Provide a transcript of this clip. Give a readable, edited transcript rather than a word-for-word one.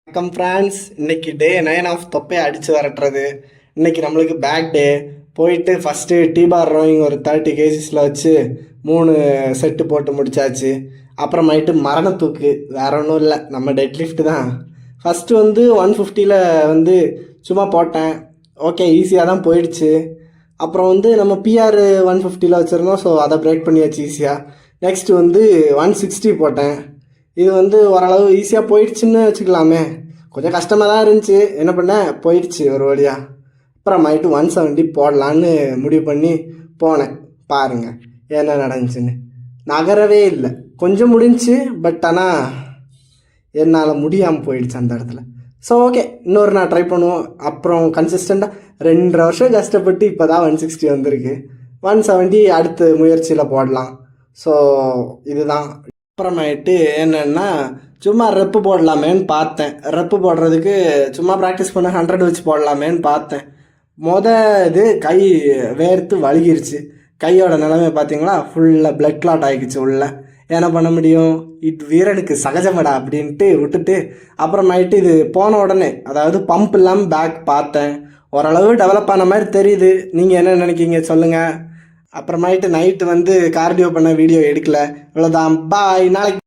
வணக்கம் ஃப்ரான்ஸ். இன்னைக்கு டே 9 ஆஃப் தொப்பையை அடித்து விரட்டுறது. இன்னைக்கு நம்மளுக்கு பேக் டே. போயிட்டு ஃபஸ்ட்டு டீ பார் ரோயிங் ஒரு 30 கேஜிஸில் வச்சு 3 செட்டு போட்டு முடிச்சாச்சு. அப்புறமாயிட்டு மரண தூக்கு, வேற ஒன்றும் இல்லை, நம்ம டெட் லிஃப்ட் தான். ஃபஸ்ட்டு வந்து 150ல் வந்து சும்மா போட்டேன். ஓகே, ஈஸியாக தான் போயிடுச்சு. அப்புறம் வந்து நம்ம பிஆர் 150ல் வச்சுருந்தோம், ஸோ அதை பிரேக் பண்ணியாச்சு ஈஸியாக. நெக்ஸ்ட்டு வந்து 160 போட்டேன். இது வந்து ஓரளவு ஈஸியாக போயிடுச்சுன்னு வச்சுக்கலாமே. கொஞ்சம் கஷ்டமாக தான் இருந்துச்சு, என்ன பண்ணேன், போயிடுச்சு ஒரு வழியாக. அப்புறமாயிட்டு 170 போடலான்னு முடிவு பண்ணி போனேன். பாருங்கள் என்ன நடந்துச்சுன்னு. நகரவே இல்லை, கொஞ்சம் முடிஞ்சுச்சு, பட் ஆனால் என்னால் முடியாமல் போயிடுச்சு அந்த இடத்துல. ஸோ ஓகே, இன்னொரு நான் ட்ரை பண்ணுவோம். அப்புறம் கன்சிஸ்டண்ட்டாக 2.5 வருஷம் கஷ்டப்பட்டு இப்போ தான் 160 வந்திருக்கு. 170 அடுத்த முயற்சியில் போடலாம். ஸோ இதுதான். அப்புறமேட்டு என்னென்னா, சும்மா ரெப்பு போடலாமேன்னு பார்த்தேன். ரெப்பு போடுறதுக்கு சும்மா ப்ராக்டிஸ் பண்ண 100 வச்சு போடலாமேன்னு பார்த்தேன். இது கை வேர்த்து வழுகிருச்சு. கையோட நிலைமை பார்த்தீங்களா, ஃபுல்லாக பிளட் கிளாட் ஆகிக்குச்சு உள்ள. என்ன பண்ண முடியும், இது வீரனுக்கு சகஜமடா அப்படின்ட்டு விட்டுட்டு அப்புறமேட்டு இது போன உடனே, அதாவது பம்ப் இல்லாமல் பேக் பார்த்தேன். ஓரளவு டெவலப் ஆன மாதிரி தெரியுது. நீங்கள் என்ன நினைக்கிங்க சொல்லுங்கள். அப்புறமேட்டு நைட்டு வந்து கார்டியோ பண்ண வீடியோ எடுக்கல. இவ்வளோதான். பாய். நாளைக்கு